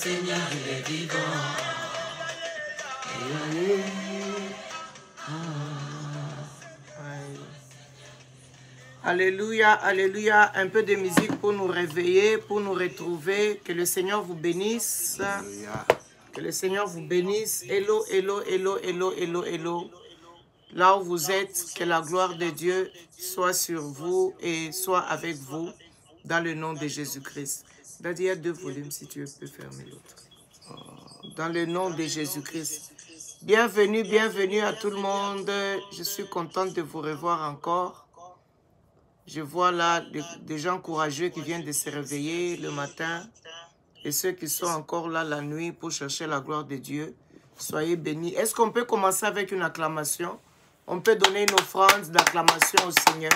Seigneur, il est vivant. Alléluia, alléluia. Un peu de musique pour nous réveiller, pour nous retrouver. Que le Seigneur vous bénisse. Alléluia. Que le Seigneur vous bénisse. Hello, hello, hello, hello, hello, hello. Là où vous êtes, que la gloire de Dieu soit sur vous et soit avec vous dans le nom de Jésus-Christ. Il y a deux volumes, si tu peux fermer l'autre. Dans le nom de Jésus-Christ. Bienvenue, bienvenue à tout le monde. Je suis contente de vous revoir encore. Je vois là des gens courageux qui viennent de se réveiller le matin et ceux qui sont encore là la nuit pour chercher la gloire de Dieu. Soyez bénis. Est-ce qu'on peut commencer avec une acclamation? On peut donner une offrande d'acclamation au Seigneur.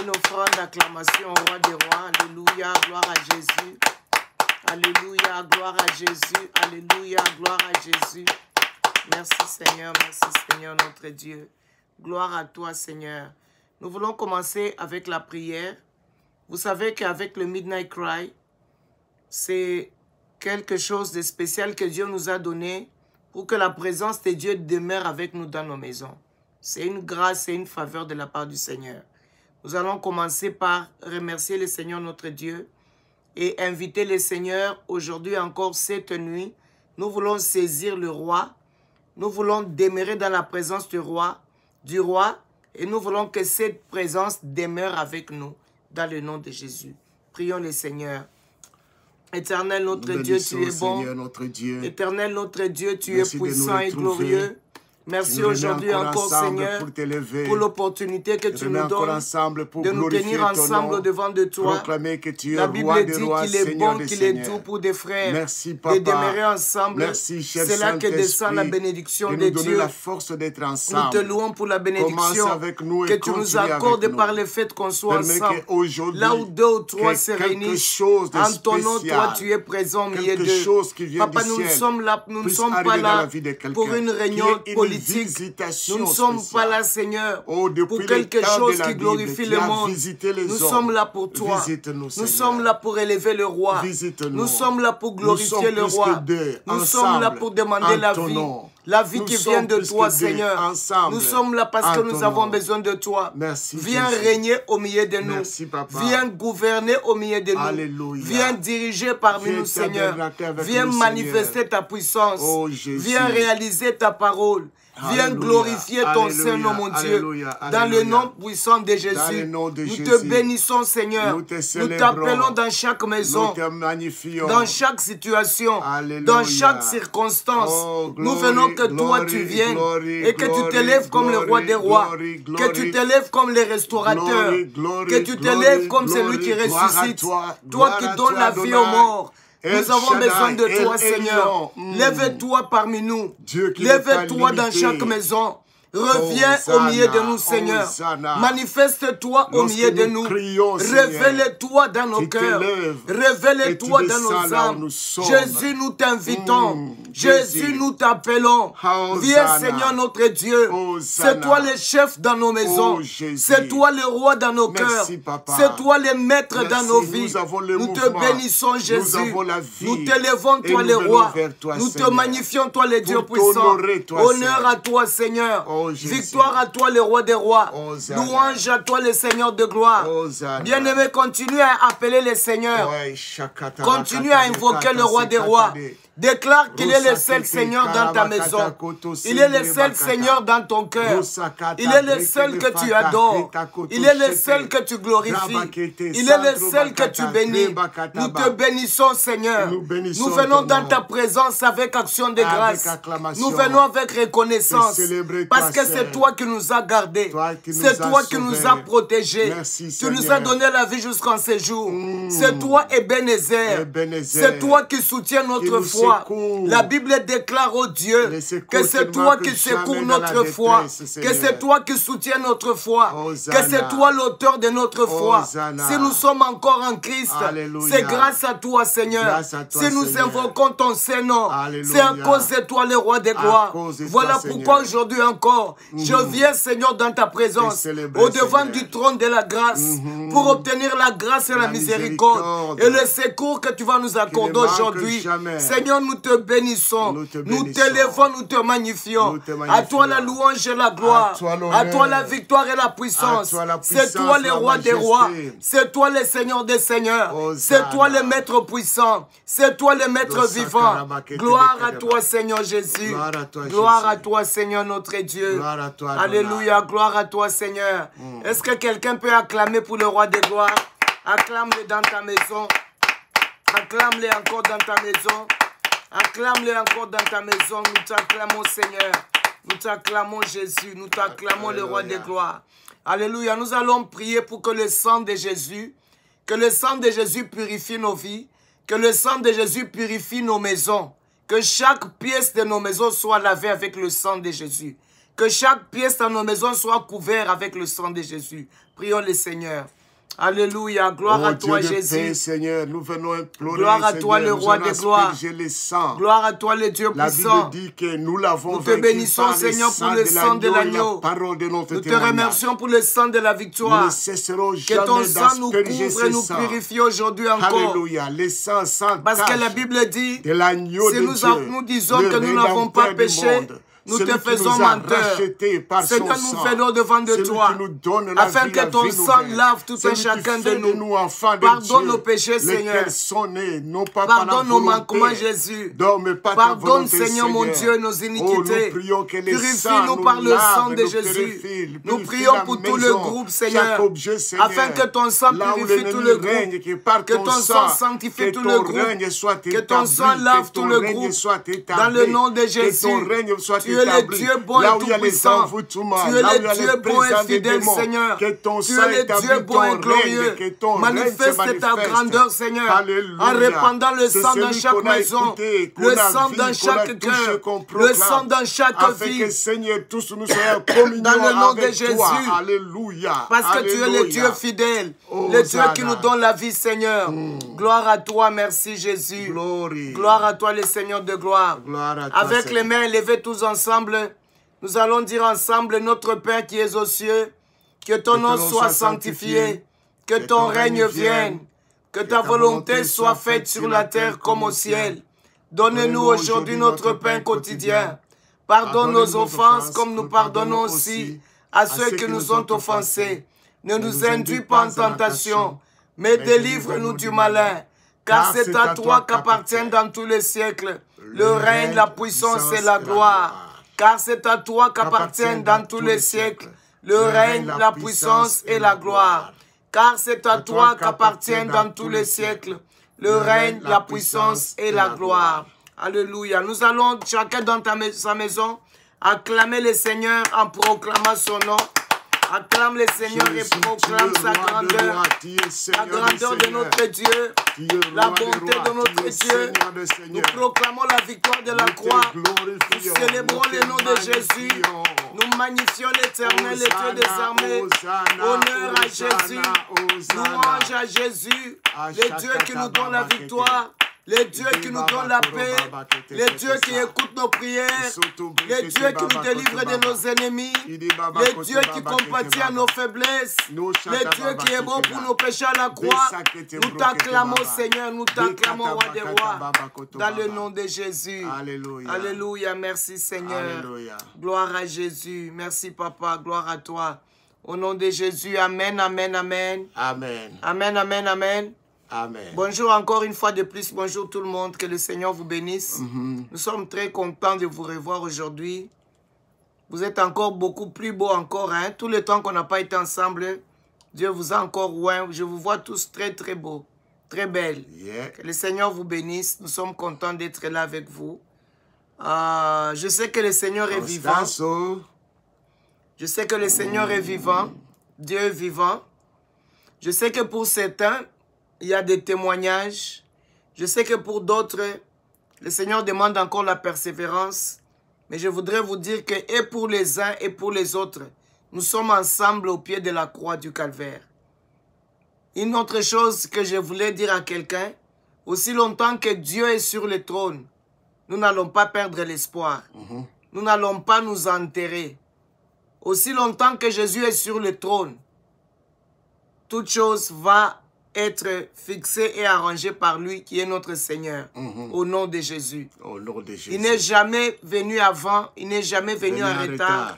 Une offrande d'acclamation au roi des rois. Alléluia, gloire à Jésus. Alléluia, gloire à Jésus. Alléluia, gloire à Jésus. Merci Seigneur, notre Dieu. Gloire à toi Seigneur. Nous voulons commencer avec la prière. Vous savez qu'avec le Midnight Cry, c'est quelque chose de spécial que Dieu nous a donné pour que la présence de Dieu demeure avec nous dans nos maisons. C'est une grâce et une faveur de la part du Seigneur. Nous allons commencer par remercier le Seigneur notre Dieu et inviter le Seigneur aujourd'hui encore cette nuit. Nous voulons saisir le roi. Nous voulons demeurer dans la présence du roi. Et nous voulons que cette présence demeure avec nous dans le nom de Jésus. Prions le Seigneur. Éternel notre Dieu, tu es bon. Seigneur, notre Dieu. Éternel notre Dieu, tu es puissant et glorieux. Merci aujourd'hui encore, Seigneur, pour l'opportunité que tu nous donnes de nous tenir ensemble devant de toi. La Bible dit qu'il est bon, qu'il est doux pour des frères de demeurer ensemble. C'est là que descend la bénédiction de Dieu. Nous te louons pour la bénédiction que tu nous accordes par le fait qu'on soit ensemble. Là où deux ou trois se réunissent, en ton nom, toi, tu es présent au milieu d'eux. Papa, nous ne sommes pas là pour une réunion politique. Nous ne sommes pas là, Seigneur, pour quelque chose qui glorifie le monde. Nous sommes là pour toi. Nous sommes là pour élever le roi. Nous sommes là pour glorifier le roi. Nous sommes là pour demander la vie. La vie qui vient de toi, Seigneur. Nous sommes là parce que nous avons besoin de toi. Viens régner au milieu de nous. Viens gouverner au milieu de nous. Viens diriger parmi nous, Seigneur. Viens manifester ta puissance. Viens réaliser ta parole. Viens glorifier ton Saint-Nom, mon Dieu, dans le nom puissant de Jésus. Nous te bénissons, Seigneur. Nous t'appelons dans chaque maison, dans chaque situation, dans chaque circonstance. Nous venons que toi, tu viennes et que tu t'élèves comme le roi des rois, que tu t'élèves comme le restaurateur, que tu t'élèves comme celui qui ressuscite, toi qui donnes la vie aux morts. Nous avons besoin de toi, Seigneur. Lève-toi parmi nous. Lève-toi dans chaque maison. Reviens au milieu de nous, Seigneur. Manifeste-toi au milieu de nous. Révèle-toi dans nos cœurs. Révèle-toi dans nos âmes. Jésus, nous t'invitons. Jésus, nous t'appelons. Viens, Seigneur, notre Dieu. C'est toi le chef dans nos maisons. C'est toi le roi dans nos cœurs. C'est toi le maître dans nos vies. Nous te bénissons, Jésus. Nous t'élevons, toi le roi. Nous te magnifions, toi le Dieu puissant. Honneur à toi, Seigneur. Victoire à toi, le roi des rois. Louange à toi, le Seigneur de gloire. Bien-aimé, continue à appeler le Seigneur. Continue à invoquer le roi des rois. Déclare qu'il est le seul Seigneur dans ta maison. Il est le seul Seigneur dans ton cœur. Il est le seul que tu adores. Il est le seul que tu glorifies. Il est le seul que tu bénis. Nous te bénissons, Seigneur. Nous venons dans ta présence avec action de grâce. Nous venons avec reconnaissance. Parce que c'est toi qui nous as gardés. C'est toi qui nous as protégés. Tu nous as donné la vie jusqu'en ce jour. C'est toi, Ebenezer. C'est toi qui soutiens notre foi. foi. La Bible déclare, oh Dieu, que c'est toi qui secours notre foi, que c'est toi qui soutiens notre foi, que c'est toi l'auteur de notre foi. Si nous sommes encore en Christ, c'est grâce à toi, Seigneur. Si nous invoquons ton Saint-Nom, c'est à cause de toi, le roi des gloires. Voilà pourquoi aujourd'hui encore, je viens, Seigneur, dans ta présence, au-devant du trône de la grâce, pour obtenir la grâce et la miséricorde et le secours que tu vas nous accorder aujourd'hui. Seigneur, nous te bénissons, nous t'élevons, nous te magnifions. À toi la louange et la gloire, à toi la victoire et la puissance. C'est toi le roi des rois, c'est toi le Seigneur des seigneurs, c'est toi le maître puissant, c'est toi le maître vivant. Gloire à toi, Seigneur Jésus. Gloire à toi, Seigneur notre Dieu. Alléluia, gloire à toi, Seigneur. Est-ce que quelqu'un peut acclamer pour le roi des gloires? Acclame-le dans ta maison. Acclame-le encore dans ta maison. Acclame-le encore dans ta maison. Nous t'acclamons, Seigneur. Nous t'acclamons, Jésus. Nous t'acclamons, le roi des gloires. Alléluia. Nous allons prier pour que le sang de Jésus, purifie nos vies, que le sang de Jésus purifie nos maisons, que chaque pièce de nos maisons soit lavée avec le sang de Jésus, que chaque pièce de nos maisons soit couverte avec le sang de Jésus. Prions le Seigneur. Alléluia, gloire à toi, Dieu Jésus. Paix, Seigneur, nous venons implorer, gloire à toi, Seigneur, le roi des gloires. Gloire à toi, le Dieu puissant. La Bible dit que nous l'avons Nous te bénissons, Seigneur, pour le sang de l'agneau. Nous te remercions pour le sang de la victoire. Nous ne cesserons que jamais ton sang nous d'asperger couvre et nous purifie aujourd'hui encore. Alléluia, le sang sans Parce que la Bible dit, si nous disons que nous n'avons pas péché, nous te faisons menteur. Seigneur, nous faisons devant de toi, afin que ton sang lave tout un chacun de nous. Pardonne nos péchés, Seigneur. Pardonne nos manquements, Jésus. Pardonne, Seigneur, mon Dieu, nos iniquités. Purifie-nous par le sang de Jésus. Nous prions pour tout le groupe, Seigneur, afin que ton sang purifie tout le groupe, que ton sang sanctifie tout le groupe, que ton sang lave tout le groupe. Dans le nom de Jésus, tu es le Dieu bon et tout-puissant. Tu es le Dieu bon et fidèle, Seigneur. Tu es le Dieu bon et glorieux. Manifeste ta grandeur, Seigneur, en répandant le sang dans chaque maison, le sang dans chaque cœur, le sang dans chaque vie. Dans le nom de Jésus. Alléluia. Parce que tu es le Dieu fidèle, le Dieu qui nous donne la vie, Seigneur. Gloire à toi, merci Jésus. Gloire à toi, le Seigneur de gloire. Avec les mains élevées tous ensemble, nous allons dire ensemble, notre Père qui es aux cieux, que ton nom soit sanctifié, que ton règne vienne, que ta volonté soit faite sur la terre comme au ciel. Donne-nous aujourd'hui notre pain quotidien. Pardonne nos offenses comme nous pardonnons aussi à ceux qui nous ont offensés. Ne nous induis pas en tentation, mais délivre-nous du malin. Car c'est à toi qu'appartiennent dans tous les siècles le règne, la puissance et la gloire. Car c'est à toi qu'appartiennent dans tous les siècles le règne, la puissance et la gloire. Car c'est à toi qu'appartiennent dans tous les siècles le règne, la puissance et la gloire. Alléluia. Nous allons chacun dans sa maison acclamer le Seigneur en proclamant son nom. Acclame le Seigneur et proclame sa grandeur. La grandeur de notre Dieu, la bonté de notre Dieu. Nous proclamons la victoire de la croix. Nous célébrons le nom de Jésus. Nous magnifions l'Éternel, le Dieu des armées. Honneur à Jésus. Louange à Jésus, le Dieu qui nous donne la victoire. Les dieux qui nous donnent la paix, les dieux qui écoutent nos prières, les dieux qui nous délivrent de nos ennemis, les dieux qui compatissent à nos faiblesses, les dieux qui est bon pour nos péchés à la croix. Nous t'acclamons, Seigneur, nous t'acclamons, roi des rois, dans le nom de Jésus. Alléluia. Alléluia, merci Seigneur. Alléluia. Gloire à Jésus, merci Papa, gloire à toi. Au nom de Jésus, amen, amen, amen. Amen. Amen, amen, amen. Amen. Bonjour encore une fois de plus, bonjour tout le monde, que le Seigneur vous bénisse. Nous sommes très contents de vous revoir aujourd'hui. Vous êtes encore beaucoup plus beaux encore, hein? Tout le temps qu'on n'a pas été ensemble, Dieu vous a encore oint. Je vous vois tous très très beaux, très belles. Que le Seigneur vous bénisse, nous sommes contents d'être là avec vous. Je sais que le Seigneur est vivant. Je sais que le Seigneur est vivant, Dieu est vivant. Je sais que pour certains, il y a des témoignages. Je sais que pour d'autres, Le Seigneur demande encore la persévérance. Mais je voudrais vous dire que, et pour les uns et pour les autres, nous sommes ensemble au pied de la croix du calvaire. Une autre chose que je voulais dire à quelqu'un, aussi longtemps que Dieu est sur le trône, nous n'allons pas perdre l'espoir. Nous n'allons pas nous enterrer. Aussi longtemps que Jésus est sur le trône, toute chose va être fixée et arrangée par lui qui est notre Seigneur. Au nom de Jésus. Au nom de Jésus. Il n'est jamais venu avant, il n'est jamais venu en retard.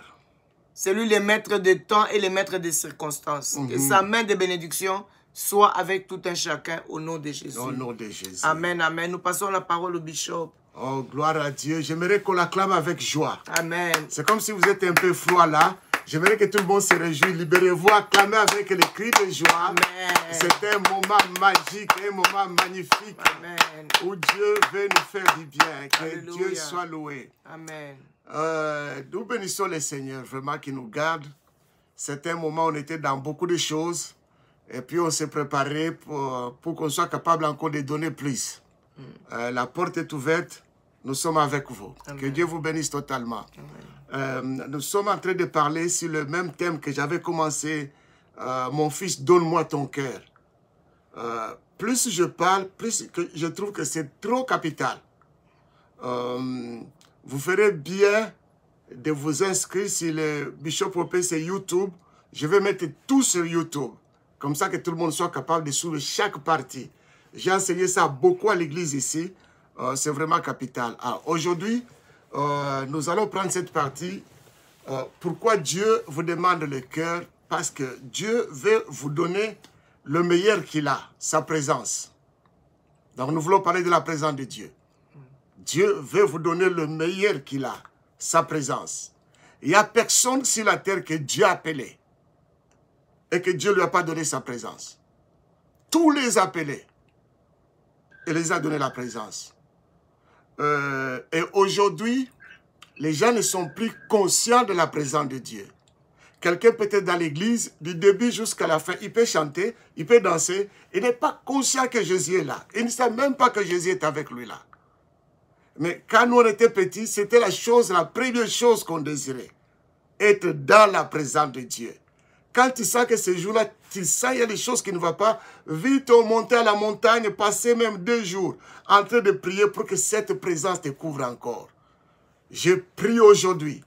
C'est lui le maître de temps et le maître des circonstances. Que sa main de bénédiction soit avec tout un chacun au nom de Jésus. Au nom de Jésus. Amen, amen. Nous passons la parole au bishop. Oh, gloire à Dieu. J'aimerais qu'on l'acclame avec joie. Amen. C'est comme si vous êtes un peu froid là. J'aimerais que tout le monde se réjouisse. Libérez-vous, acclamez avec les cris de joie. C'est un moment magique, un moment magnifique. Amen. Où Dieu veut nous faire du bien. Que Alléluia. Dieu soit loué. Amen. Nous bénissons le Seigneur, vraiment, qui nous garde. C'est un moment où on était dans beaucoup de choses. Et puis on s'est préparé pour qu'on soit capable encore de donner plus. La porte est ouverte. Nous sommes avec vous. Amen. Que Dieu vous bénisse totalement. Nous sommes en train de parler sur le même thème que j'avais commencé. Mon fils, donne-moi ton cœur. Plus je parle, plus que je trouve que c'est trop capital. Vous ferez bien de vous inscrire sur le Bishop OP, c'est YouTube. Je vais mettre tout sur YouTube. Comme ça que tout le monde soit capable de suivre chaque partie. J'ai enseigné ça beaucoup à l'église ici. C'est vraiment capital. Aujourd'hui, nous allons prendre cette partie. Pourquoi Dieu vous demande le cœur? Parce que Dieu veut vous donner le meilleur qu'il a, sa présence. Donc nous voulons parler de la présence de Dieu. Dieu veut vous donner le meilleur qu'il a, sa présence. Il n'y a personne sur la terre que Dieu a appelé et que Dieu ne lui a pas donné sa présence. Tous les appelés, il les a donné la présence. Et aujourd'hui, les gens ne sont plus conscients de la présence de Dieu. Quelqu'un peut être dans l'église, du début jusqu'à la fin, il peut chanter, il peut danser, il n'est pas conscient que Jésus est là. Il ne sait même pas que Jésus est avec lui là. Mais quand nous on était petits, c'était la première chose qu'on désirait. Être dans la présence de Dieu. Quand tu sens que ce jour-là, tu sens qu'il y a des choses qui ne vont pas, vite on montait à la montagne, passer même 2 jours en train de prier pour que cette présence te couvre encore. Je prie aujourd'hui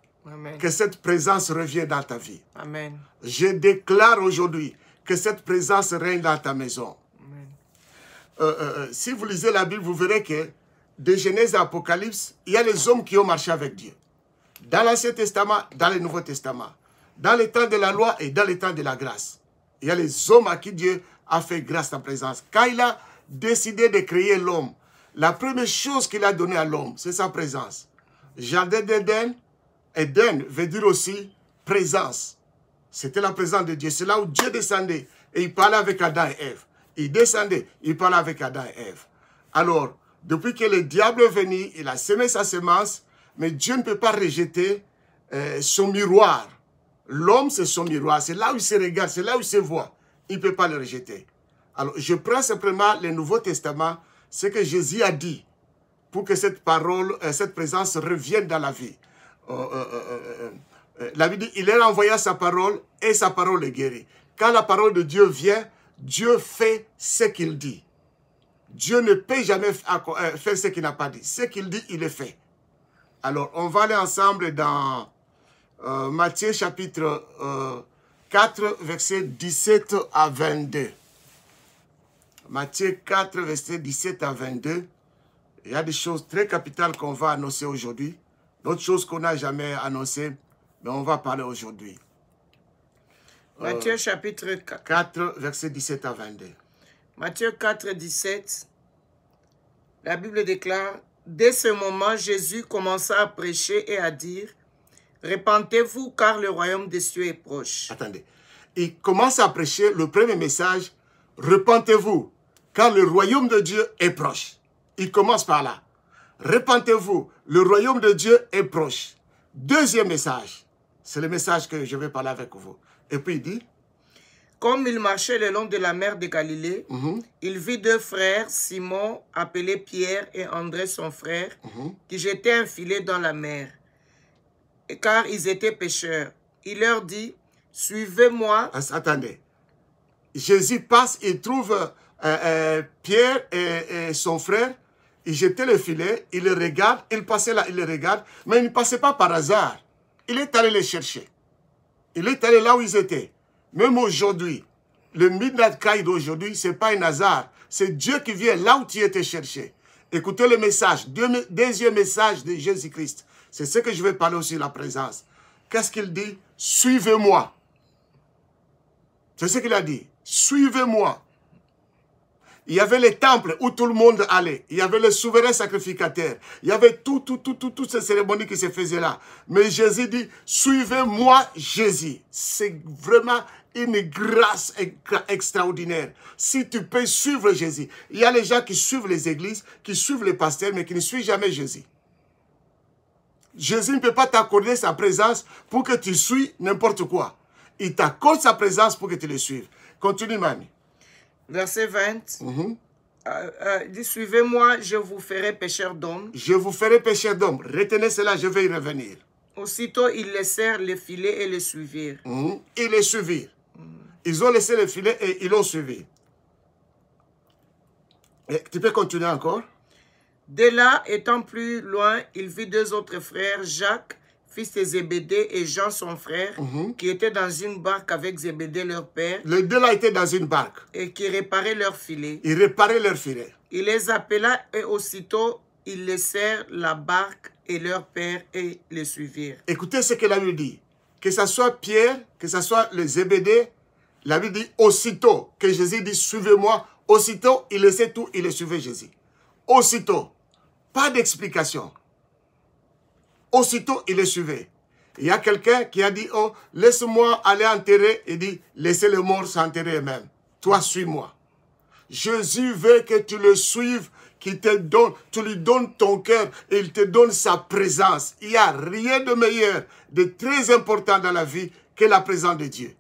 que cette présence revienne dans ta vie. Amen. Je déclare aujourd'hui que cette présence règne dans ta maison. Si vous lisez la Bible, vous verrez que de Genèse à Apocalypse, il y a les hommes qui ont marché avec Dieu. Dans l'Ancien Testament, dans le Nouveau Testament. Dans les temps de la loi et dans les temps de la grâce. Il y a les hommes à qui Dieu a fait grâce en présence. Quand il a décidé de créer l'homme, la première chose qu'il a donnée à l'homme, c'est sa présence. Jardin d'Éden, Éden veut dire aussi présence. C'était la présence de Dieu. C'est là où Dieu descendait et il parlait avec Adam et Ève. Il descendait, il parlait avec Adam et Ève. Alors, depuis que le diable est venu, il a semé sa semence, mais Dieu ne peut pas rejeter son miroir. L'homme, c'est son miroir. C'est là où il se regarde, c'est là où il se voit. Il ne peut pas le rejeter. Alors, je prends simplement le Nouveau Testament, ce que Jésus a dit, pour que cette parole, cette présence revienne dans la vie. La Bible dit, il a envoyé sa parole et sa parole est guérie. Quand la parole de Dieu vient, Dieu fait ce qu'il dit. Dieu ne peut jamais faire ce qu'il n'a pas dit. Ce qu'il dit, il le fait. Alors, on va aller ensemble dans Matthieu chapitre 4, versets 17 à 22. Matthieu 4, versets 17 à 22. Il y a des choses très capitales qu'on va annoncer aujourd'hui. D'autres choses qu'on n'a jamais annoncées, mais on va parler aujourd'hui. Matthieu chapitre 4, versets 17 à 22. Matthieu 4, 17. La Bible déclare, « Dès ce moment, Jésus commença à prêcher et à dire, « Repentez-vous, car le royaume des cieux est proche. » Attendez. Il commence à prêcher le premier message, « Repentez-vous, car le royaume de Dieu est proche. » Il commence par là. « Repentez-vous, le royaume de Dieu est proche. » Deuxième message, c'est le message que je vais parler avec vous. Et puis il dit, Comme il marchait le long de la mer de Galilée, il vit deux frères, Simon, appelé Pierre, et André son frère, qui jetaient un filet dans la mer, car ils étaient pêcheurs. Il leur dit, « Suivez-moi. » Attendez. Jésus passe, il trouve Pierre et son frère, il jetait le filet, il le regarde, il passait là, il le regarde, mais il ne passait pas par hasard. Il est allé les chercher. Il est allé là où ils étaient. Même aujourd'hui, le Midnight Cry d'aujourd'hui, ce n'est pas un hasard. C'est Dieu qui vient là où tu étais cherché. Écoutez le message, deuxième message de Jésus-Christ. C'est ce que je vais parler aussi, la présence. Qu'est-ce qu'il dit? Suivez-moi. C'est ce qu'il a dit. Suivez-moi. Il y avait les temples où tout le monde allait. Il y avait le souverain sacrificateur. Il y avait toutes ces cérémonies qui se faisaient là. Mais Jésus dit, suivez-moi Jésus. C'est vraiment une grâce extraordinaire. Si tu peux suivre Jésus. Il y a les gens qui suivent les églises, qui suivent les pasteurs, mais qui ne suivent jamais Jésus. Jésus ne peut pas t'accorder sa présence pour que tu suives n'importe quoi. Il t'accorde sa présence pour que tu le suives. Continue, Mami. Verset 20. Dit, suivez-moi, je vous ferai pécheur d'hommes. Je vous ferai pécheur d'hommes. Retenez cela, je vais y revenir. Aussitôt, ils laissèrent les filets et les suivirent. Ils les suivirent. Ils ont laissé les filets et ils l'ont suivi. Et tu peux continuer encore? De là, étant plus loin, il vit deux autres frères, Jacques, fils de Zébédée, et Jean, son frère, qui étaient dans une barque avec Zébédée, leur père. Les deux là étaient dans une barque. Et qui réparaient leurs filets. Ils réparaient leurs filets. Il les appela et aussitôt, ils laissèrent la barque et leur père et les suivirent. Écoutez ce que la Bible dit. Que ce soit Pierre, que ce soit les Zébédée, la Bible dit aussitôt que Jésus dit suivez-moi, aussitôt il laissait tout, il les suivait Jésus. Aussitôt. Pas d'explication. Aussitôt, il les suivait. Il y a quelqu'un qui a dit, oh, laisse-moi aller enterrer. Il dit, laissez les morts s'enterrer eux-mêmes. Toi, suis-moi. Jésus veut que tu le suives, qu'il te donne, tu lui donnes ton cœur et il te donne sa présence. Il n'y a rien de meilleur, de très important dans la vie que la présence de Dieu.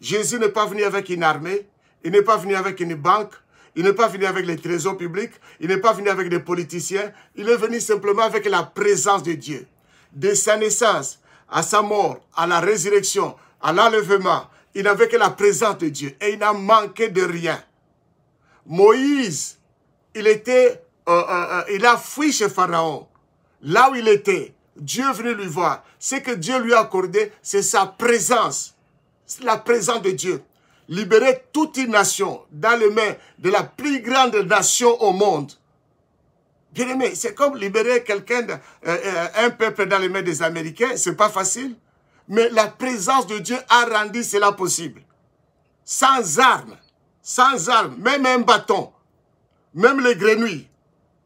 Jésus n'est pas venu avec une armée, il n'est pas venu avec une banque, il n'est pas venu avec les trésors publics, il n'est pas venu avec des politiciens, il est venu simplement avec la présence de Dieu. De sa naissance à sa mort, à la résurrection, à l'enlèvement, il n'avait que la présence de Dieu et il n'a manqué de rien. Moïse, il a fui chez Pharaon. Là où il était, Dieu est venu lui voir. Ce que Dieu lui a accordé, c'est sa présence. C'est la présence de Dieu. Libérer toute une nation dans les mains de la plus grande nation au monde. Bien aimé, c'est comme libérer quelqu'un, un peuple dans les mains des Américains, c'est pas facile. Mais la présence de Dieu a rendu cela possible. Sans armes, même un bâton, même les grenouilles,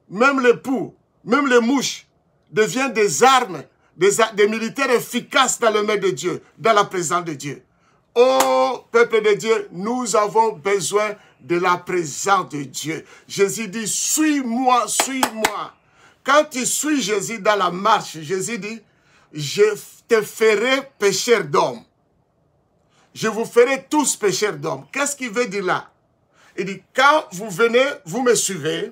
même les poux, même les mouches deviennent des armes, des militaires efficaces dans les mains de Dieu, dans la présence de Dieu. Oh, peuple de Dieu, nous avons besoin de la présence de Dieu. Jésus dit, suis-moi, suis-moi. Quand tu suis Jésus dans la marche, Jésus dit, je te ferai pécheur d'hommes. Je vous ferai tous pécheurs d'hommes. Qu'est-ce qu'il veut dire là? Il dit, quand vous venez, vous me suivez,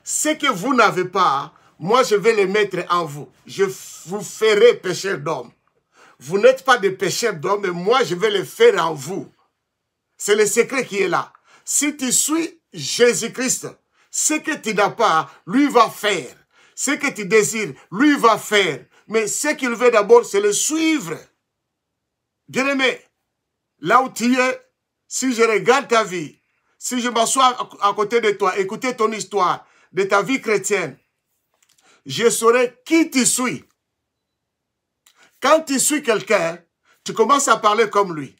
ce que vous n'avez pas, moi je vais le mettre en vous. Je vous ferai pécheur d'hommes. Vous n'êtes pas des pécheurs d'hommes, mais moi je vais le faire en vous. C'est le secret qui est là. Si tu suis Jésus-Christ, ce que tu n'as pas, lui va faire. Ce que tu désires, lui va faire. Mais ce qu'il veut d'abord, c'est le suivre. Bien-aimé, là où tu es, si je regarde ta vie, si je m'assois à côté de toi, écouter ton histoire de ta vie chrétienne, je saurai qui tu suis. Quand tu suis quelqu'un, tu commences à parler comme lui.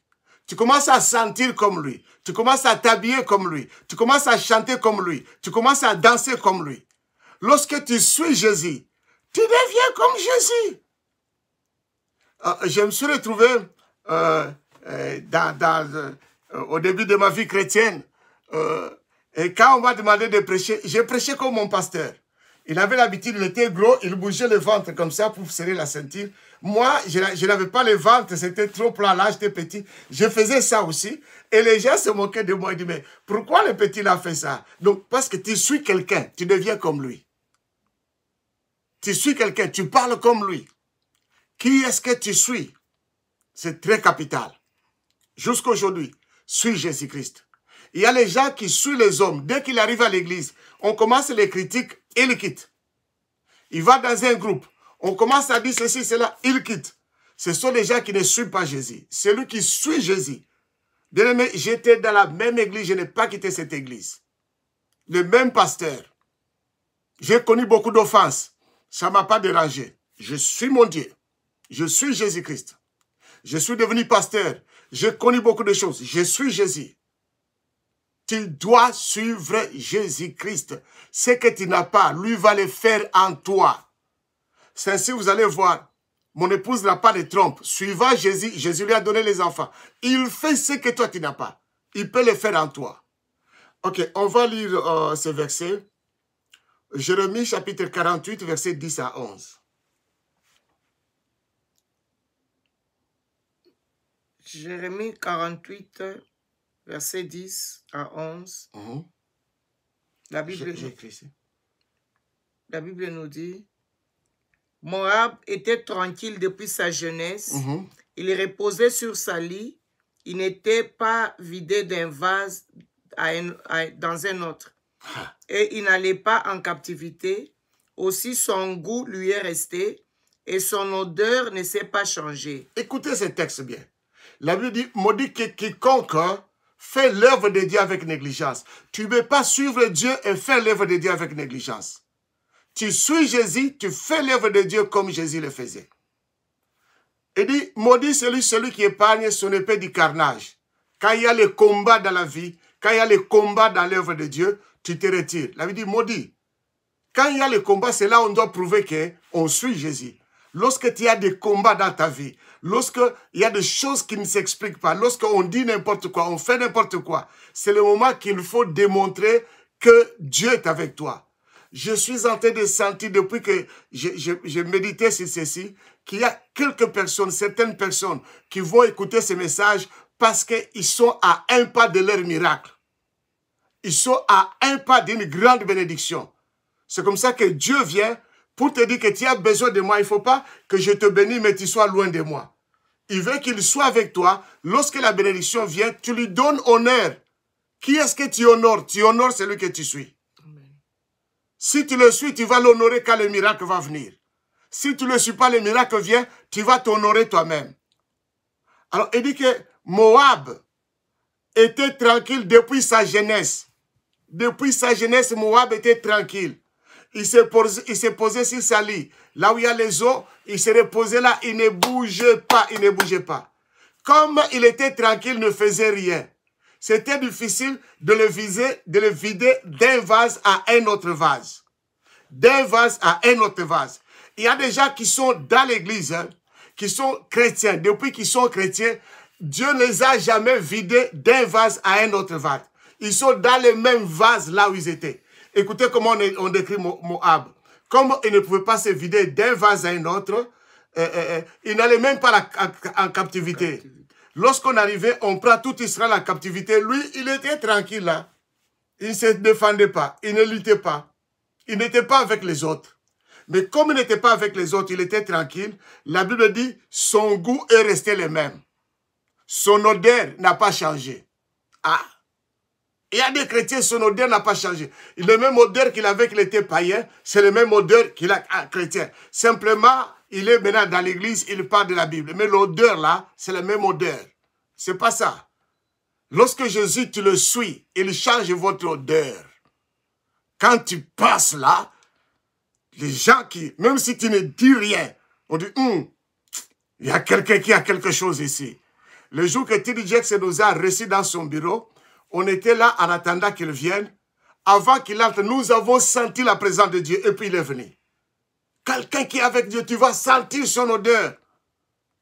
Tu commences à sentir comme lui. Tu commences à t'habiller comme lui. Tu commences à chanter comme lui. Tu commences à danser comme lui. Lorsque tu suis Jésus, tu deviens comme Jésus. Je me suis retrouvé au début de ma vie chrétienne. Et quand on m'a demandé de prêcher, j'ai prêché comme mon pasteur. Il avait l'habitude, il était gros, il bougeait le ventre comme ça pour serrer la ceinture. Moi, je n'avais pas le ventre, c'était trop plat là, j'étais petit. Je faisais ça aussi. Et les gens se moquaient de moi. Ils disaient, mais pourquoi le petit là fait ça? Donc, parce que tu suis quelqu'un, tu deviens comme lui. Tu suis quelqu'un, tu parles comme lui. Qui est-ce que tu suis? C'est très capital. Jusqu'à aujourd'hui, suis Jésus-Christ. Il y a les gens qui suivent les hommes. Dès qu'il arrive à l'église, on commence les critiques et il quitte. Il va dans un groupe. On commence à dire ceci, cela, il quitte. Ce sont les gens qui ne suivent pas Jésus. C'est lui qui suit Jésus. Bien-aimé, j'étais dans la même église, je n'ai pas quitté cette église. Le même pasteur. J'ai connu beaucoup d'offenses. Ça ne m'a pas dérangé. Je suis mon Dieu. Je suis Jésus-Christ. Je suis devenu pasteur. J'ai connu beaucoup de choses. Je suis Jésus. Tu dois suivre Jésus-Christ. Ce que tu n'as pas, lui va le faire en toi. C'est ainsi, vous allez voir, mon épouse n'a pas de trompe. Suivant Jésus, Jésus lui a donné les enfants. Il fait ce que toi, tu n'as pas. Il peut le faire en toi. Ok, on va lire ce verset. Jérémie chapitre 48, verset 10 à 11. Jérémie 48, verset 10 à 11. La Bible nous dit, Moab était tranquille depuis sa jeunesse. Il reposait sur sa lit. Il n'était pas vidé d'un vase dans un autre. Et il n'allait pas en captivité. Aussi son goût lui est resté et son odeur ne s'est pas changée. Écoutez ce texte bien. La Bible dit, maudit quiconque fait l'œuvre de Dieu avec négligence. Tu ne peux pas suivre Dieu et faire l'œuvre de Dieu avec négligence. Tu suis Jésus, tu fais l'œuvre de Dieu comme Jésus le faisait. Il dit, maudit celui qui épargne son épée du carnage. Quand il y a le combat dans la vie, quand il y a le combat dans l'œuvre de Dieu, tu te retires. La Bible dit, maudit. Quand il y a le combat, c'est là où on doit prouver qu'on suit Jésus. Lorsque tu as des combats dans ta vie, lorsqu'il y a des choses qui ne s'expliquent pas, lorsqu'on dit n'importe quoi, on fait n'importe quoi, c'est le moment qu'il faut démontrer que Dieu est avec toi. Je suis en train de sentir, depuis que je méditais sur ceci, qu'il y a quelques personnes, certaines personnes qui vont écouter ce message parce qu'ils sont à un pas de leur miracle. Ils sont à un pas d'une grande bénédiction. C'est comme ça que Dieu vient pour te dire que tu as besoin de moi. Il ne faut pas que je te bénisse, mais tu sois loin de moi. Il veut qu'il soit avec toi. Lorsque la bénédiction vient, tu lui donnes honneur. Qui est-ce que tu honores? Tu honores celui que tu suis. Amen. Si tu le suis, tu vas l'honorer quand le miracle va venir. Si tu ne le suis pas, le miracle vient, tu vas t'honorer toi-même. Alors, il dit que Moab était tranquille depuis sa jeunesse. Depuis sa jeunesse, Moab était tranquille. Il s'est posé sur sa lit. Là où il y a les eaux, il s'est reposé là, il ne bougeait pas, il ne bougeait pas. Comme il était tranquille, il ne faisait rien. C'était difficile de le vider d'un vase à un autre vase. D'un vase à un autre vase. Il y a des gens qui sont dans l'église, hein, qui sont chrétiens. Depuis qu'ils sont chrétiens, Dieu ne les a jamais vidés d'un vase à un autre vase. Ils sont dans le même vase là où ils étaient. Écoutez comment on décrit Moab. Comme il ne pouvait pas se vider d'un vase à un autre, il n'allait même pas en captivité. Lorsqu'on arrivait, on prend tout Israël en captivité. Lui, il était tranquille là. Il ne se défendait pas. Il ne luttait pas. Il n'était pas avec les autres. Mais comme il n'était pas avec les autres, il était tranquille. La Bible dit, son goût est resté le même. Son odeur n'a pas changé. Ah! Il y a des chrétiens, son odeur n'a pas changé. Le même odeur qu'il avait qu'il était païen, c'est le même odeur qu'il a chrétien. Simplement, il est maintenant dans l'église, il parle de la Bible. Mais l'odeur là, c'est la même odeur. C'est pas ça. Lorsque Jésus, tu le suis, il change votre odeur. Quand tu passes là, les gens qui, même si tu ne dis rien, on dit, il y a quelqu'un qui a quelque chose ici. Le jour que T.D. Jakes nous a reçus dans son bureau, on était là en attendant qu'il vienne. Avant qu'il entre, nous avons senti la présence de Dieu et puis il est venu. Quelqu'un qui est avec Dieu, tu vas sentir son odeur.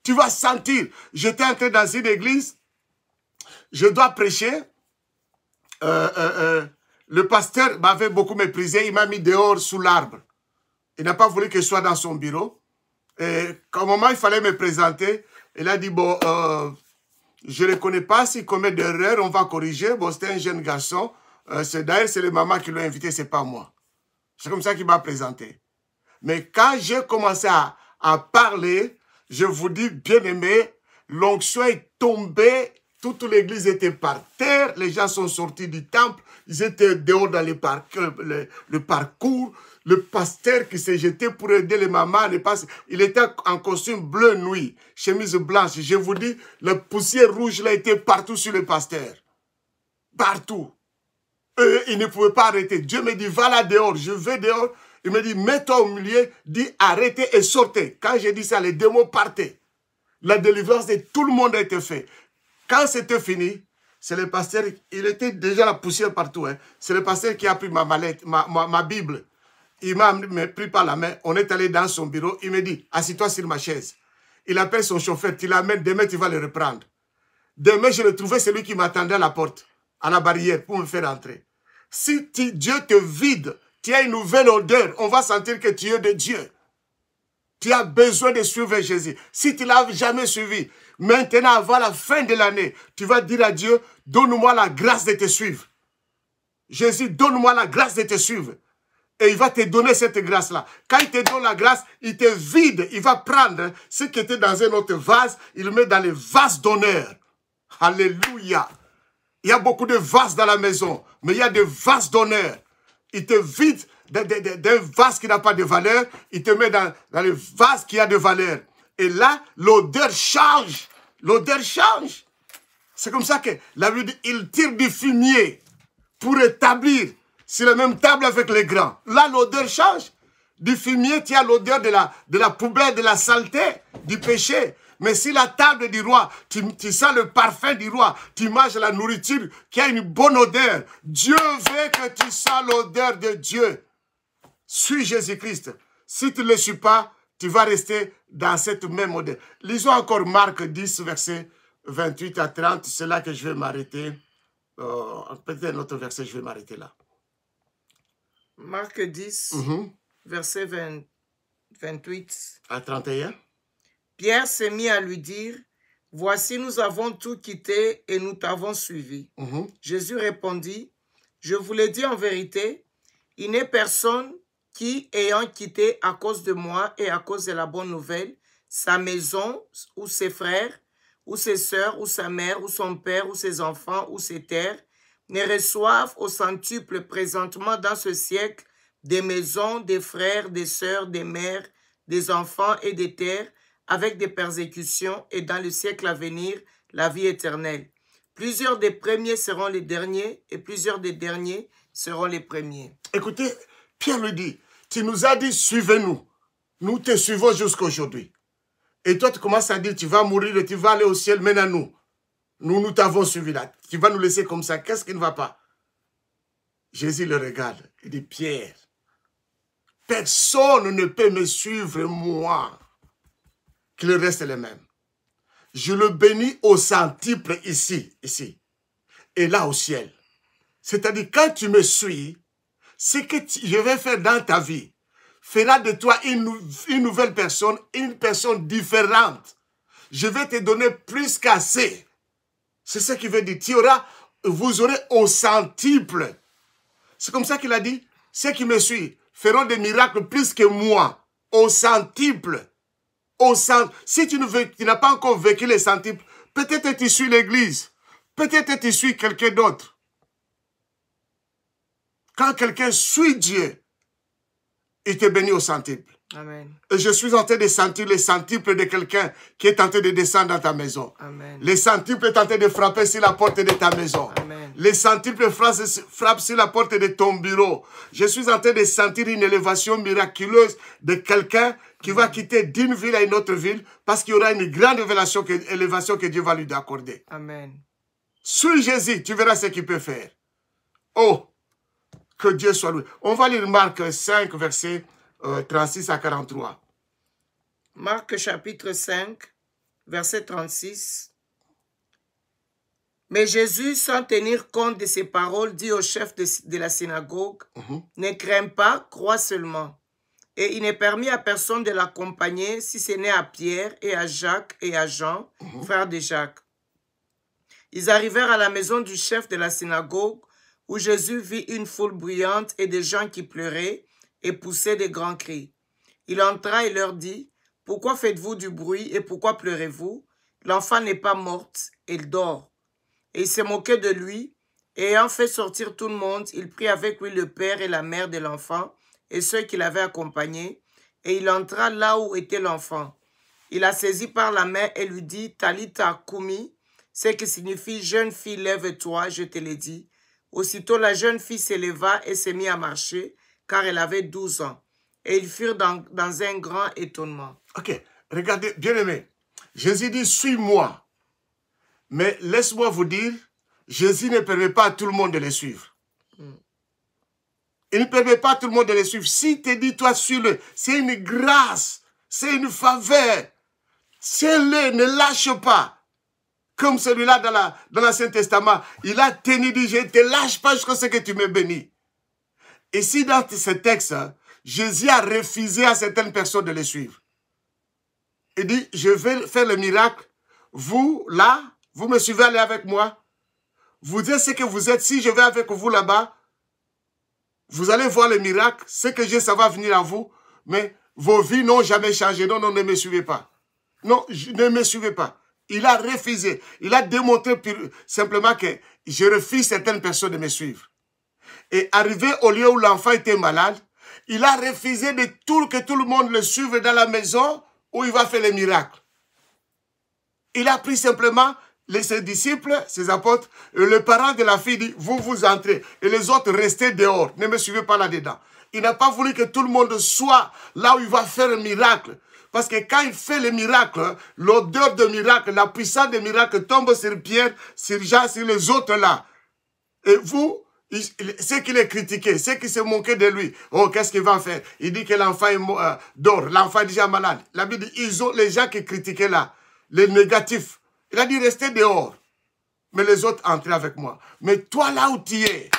Tu vas sentir. J'étais entré dans une église, je dois prêcher. Le pasteur m'avait beaucoup méprisé, il m'a mis dehors sous l'arbre. Il n'a pas voulu que je sois dans son bureau. Et au moment où il fallait me présenter, il a dit, bon, je ne le connais pas, s'il commet d'erreurs, on va corriger. Bon, c'était un jeune garçon. D'ailleurs, c'est le maman qui l'a invité, ce n'est pas moi. C'est comme ça qu'il m'a présenté. Mais quand j'ai commencé à parler, je vous dis, bien aimé, l'onction est tombée, toute l'église était par terre, les gens sont sortis du temple, ils étaient dehors dans le parcours, le pasteur qui s'est jeté pour aider les mamans, il était en costume bleu nuit, chemise blanche, je vous dis, la poussière rouge là était partout sur le pasteur, partout. Il ne pouvait pas arrêter. Dieu me dit, va là dehors, je vais dehors. Il me dit, mets-toi au milieu, dis arrêtez et sortez. Quand j'ai dit ça, les démons partaient. La délivrance de tout le monde a été faite. Quand c'était fini, c'est le pasteur, il était déjà la poussière partout. Hein. C'est le pasteur qui a pris ma mallette, ma Bible. Il m'a pris par la main, on est allé dans son bureau, il me dit, assis-toi sur ma chaise. Il appelle son chauffeur, tu l'amènes, demain tu vas le reprendre. Demain, je le trouvais, celui qui m'attendait à la porte, à la barrière, pour me faire entrer. Si Dieu te vide, tu as une nouvelle odeur, on va sentir que tu es de Dieu. Tu as besoin de suivre Jésus. Si tu ne l'as jamais suivi, maintenant, avant la fin de l'année, tu vas dire à Dieu, donne-moi la grâce de te suivre. Jésus, donne-moi la grâce de te suivre. Et il va te donner cette grâce-là. Quand il te donne la grâce, il te vide. Il va prendre ce qui était dans un autre vase, il le met dans les vases d'honneur. Alléluia. Il y a beaucoup de vases dans la maison, mais il y a des vases d'honneur. Il te vide d'un vase qui n'a pas de valeur, il te met dans le vase qui a de valeur. Et là, l'odeur change. L'odeur change. C'est comme ça que la Bible dit, il tire du fumier pour établir sur la même table avec les grands. Là, l'odeur change. Du fumier, tu as l'odeur de la poubelle, de la saleté, du péché. Mais si la table du roi, tu sens le parfum du roi, tu manges la nourriture qui a une bonne odeur. Dieu veut que tu sens l'odeur de Dieu. Suis Jésus-Christ. Si tu ne le suis pas, tu vas rester dans cette même odeur. Lisons encore Marc 10, verset 28 à 30. C'est là que je vais m'arrêter. Peut-être un autre verset, je vais m'arrêter là. Marc 10, verset 28 à 31. Pierre s'est mis à lui dire, « Voici, nous avons tout quitté et nous t'avons suivi. » Jésus répondit, « Je vous le dis en vérité, il n'est personne qui, ayant quitté à cause de moi et à cause de la bonne nouvelle, sa maison ou ses frères, ou ses sœurs, ou sa mère, ou son père, ou ses enfants, ou ses terres, ne reçoivent au centuple présentement dans ce siècle des maisons, des frères, des sœurs, des mères, des enfants et des terres, avec des persécutions, et dans le siècle à venir, la vie éternelle. Plusieurs des premiers seront les derniers, et plusieurs des derniers seront les premiers. » Écoutez, Pierre lui dit, tu nous as dit, suivez-nous. Nous te suivons jusqu'à aujourd'hui. Et toi, tu commences à dire, tu vas mourir et tu vas aller au ciel, maintenant nous t'avons suivi là. Tu vas nous laisser comme ça. Qu'est-ce qui ne va pas? Jésus le regarde. Il dit, Pierre, personne ne peut me suivre, moi, qu'il reste le même. Je le bénis au centuple ici, et là au ciel. C'est-à-dire, quand tu me suis, ce que je vais faire dans ta vie fera de toi une nouvelle personne, une personne différente. Je vais te donner plus qu'assez. C'est ce qu'il veut dire. Vous aurez au centuple. C'est comme ça qu'il a dit, ceux qui me suivent feront des miracles plus que moi, au centuple. Si tu n'as pas encore vécu les centuples, peut-être tu suis l'église, peut-être tu suis quelqu'un d'autre. Quand quelqu'un suit Dieu, il te bénit au centuple. Amen. Et je suis en train de sentir les centuples de quelqu'un qui est en train de descendre dans ta maison. Amen. Les centuples sont en train de frapper sur la porte de ta maison. Amen. Les centuples frappent sur la porte de ton bureau. Je suis en train de sentir une élévation miraculeuse de quelqu'un qui va quitter d'une ville à une autre ville parce qu'il y aura une grande élévation que Dieu va lui accorder. Amen. Suis Jésus, tu verras ce qu'il peut faire. Oh, que Dieu soit loué. On va lire Marc 5, verset 36 à 43. Marc chapitre 5, verset 36. Mais Jésus, sans tenir compte de ces paroles, dit au chef de la synagogue, ne crains pas, crois seulement. Et il n'est permis à personne de l'accompagner si ce n'est à Pierre et à Jacques et à Jean, frères de Jacques. Ils arrivèrent à la maison du chef de la synagogue, où Jésus vit une foule bruyante et des gens qui pleuraient et poussaient de grands cris. Il entra et leur dit, « Pourquoi faites-vous du bruit et pourquoi pleurez-vous? L'enfant n'est pas morte, il dort. » Et il se moquait de lui, et ayant fait sortir tout le monde, il prit avec lui le père et la mère de l'enfant et ceux qui l'avaient accompagné, et il entra là où était l'enfant. Il la saisit par la main et lui dit, « Talita Kumi », ce qui signifie « Jeune fille, lève-toi, je te l'ai dit ». Aussitôt la jeune fille s'éleva et se mit à marcher, car elle avait 12 ans. Et ils furent dans un grand étonnement. Ok, regardez, bien-aimé, Jésus dit, suis-moi. Mais laisse-moi vous dire, Jésus ne permet pas à tout le monde de le suivre. Il ne permet pas à tout le monde de le suivre. Si tu dis, toi, suis-le, c'est une grâce, c'est une faveur. Suis-le, ne lâche pas. Comme celui-là dans l'Ancien Testament, il a tenu, dit, je ne te lâche pas jusqu'à ce que tu me bénis. Ici, dans ce texte, Jésus a refusé à certaines personnes de le suivre. Il dit, je vais faire le miracle. Vous, là, vous me suivez, allez avec moi. Vous êtes ce que vous êtes. Si je vais avec vous là-bas, vous allez voir le miracle. Ce que j'ai, ça va venir à vous. Mais vos vies n'ont jamais changé. Non, non, ne me suivez pas. Non, ne me suivez pas. Il a refusé. Il a démontré simplement que je refuse certaines personnes de me suivre. Et arrivé au lieu où l'enfant était malade, il a refusé que tout le monde le suive dans la maison où il va faire les miracles. Il a pris simplement ses disciples, ses apôtres, et le parent de la fille dit, vous entrez, et les autres restez dehors, ne me suivez pas là-dedans. Il n'a pas voulu que tout le monde soit là où il va faire un miracle. Parce que quand il fait le miracle, l'odeur de miracle, la puissance des miracles tombe sur Pierre, sur Jean, sur les autres là. Et vous, ceux qui les critiquaient, ceux qui se moquaient de lui, oh, qu'est-ce qu'il va faire? Il dit que l'enfant dort, l'enfant est déjà malade. La Bible dit, ils ont les gens qui critiquaient là, les négatifs. Il a dit, restez dehors. Mais les autres, entrez avec moi. Mais toi, là où tu es,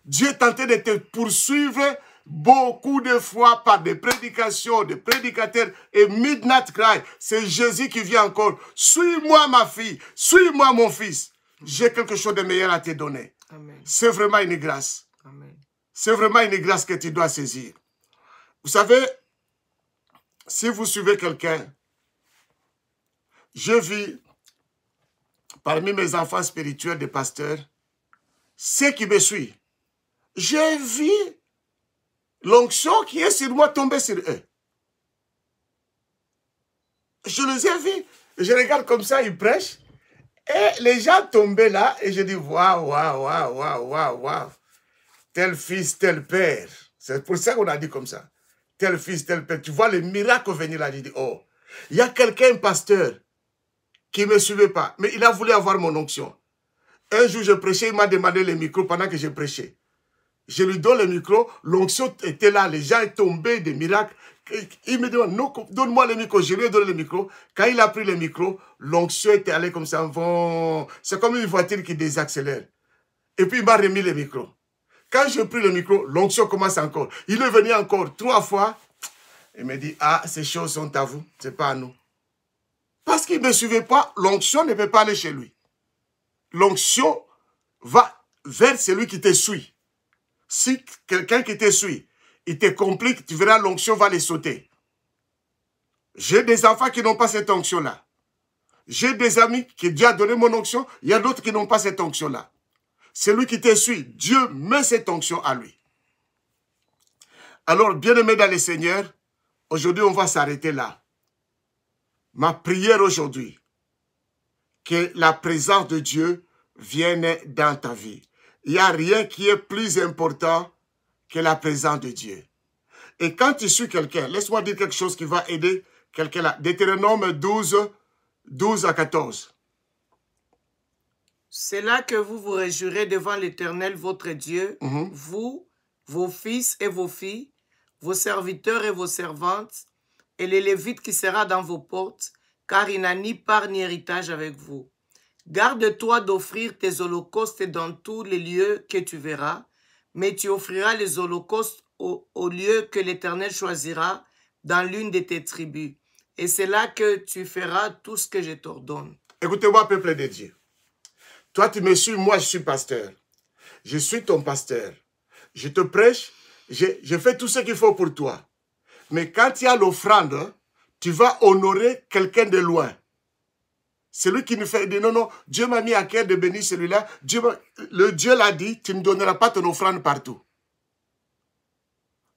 Dieu est en train de te poursuivre beaucoup de fois par des prédications, des prédicateurs et Midnight Cry. C'est Jésus qui vient encore. Suis-moi, ma fille. Suis-moi, mon fils. J'ai quelque chose de meilleur à te donner. C'est vraiment une grâce. C'est vraiment une grâce que tu dois saisir. Vous savez, si vous suivez quelqu'un, je vis parmi mes enfants spirituels des pasteurs, ceux qui me suivent. J'ai vu l'onction qui est sur moi tomber sur eux. Je les ai vus. Je regarde comme ça, ils prêchent. Et les gens tombaient là, et je dis, waouh, waouh, waouh, waouh, waouh, waouh. Tel fils, tel père. C'est pour ça qu'on a dit comme ça. Tel fils, tel père. Tu vois le miracle venir là, je dis, oh. Il y a quelqu'un, un pasteur, qui ne me suivait pas, mais il a voulu avoir mon onction. Un jour, je prêchais, il m'a demandé le micro pendant que je prêchais. Je lui donne le micro, l'onction était là, les gens sont tombés, des miracles. Il me demande, non, donne-moi le micro. Je lui ai donné le micro. Quand il a pris le micro, l'onction était allée comme ça. C'est comme une voiture qui désaccélère. Et puis, il m'a remis le micro. Quand j'ai pris le micro, l'onction commence encore. Il est venu encore 3 fois. Il me dit, ah, ces choses sont à vous, ce n'est pas à nous. Parce qu'il ne me suivait pas, l'onction ne peut pas aller chez lui. L'onction va vers celui qui te suit. Si quelqu'un qui te suit, il te complique, tu verras l'onction va les sauter. J'ai des enfants qui n'ont pas cette onction-là. J'ai des amis qui Dieu a donné mon onction, il y a d'autres qui n'ont pas cette onction-là. Celui qui te suit, Dieu met cette onction à lui. Alors, bien-aimés dans le Seigneur, aujourd'hui on va s'arrêter là. Ma prière aujourd'hui, que la présence de Dieu vienne dans ta vie. Il n'y a rien qui est plus important que la présence de Dieu. Et quand tu suis quelqu'un, laisse-moi dire quelque chose qui va aider quelqu'un là. Deutéronome 12, 12 à 14. C'est là que vous vous réjouirez devant l'Éternel, votre Dieu, vous, vos fils et vos filles, vos serviteurs et vos servantes, et les Lévites qui sera dans vos portes, car il n'a ni part ni héritage avec vous. Garde-toi d'offrir tes holocaustes dans tous les lieux que tu verras, mais tu offriras les holocaustes au lieu que l'Éternel choisira dans l'une de tes tribus. Et c'est là que tu feras tout ce que je t'ordonne. Écoutez-moi, peuple de Dieu. Toi, tu me suis, moi, je suis pasteur. Je suis ton pasteur. Je te prêche, je fais tout ce qu'il faut pour toi. Mais quand il y a l'offrande, tu vas honorer quelqu'un de loin. Celui qui nous fait dire non, non, Dieu m'a mis à cœur de bénir celui-là. Dieu l'a dit, tu ne donneras pas ton offrande partout.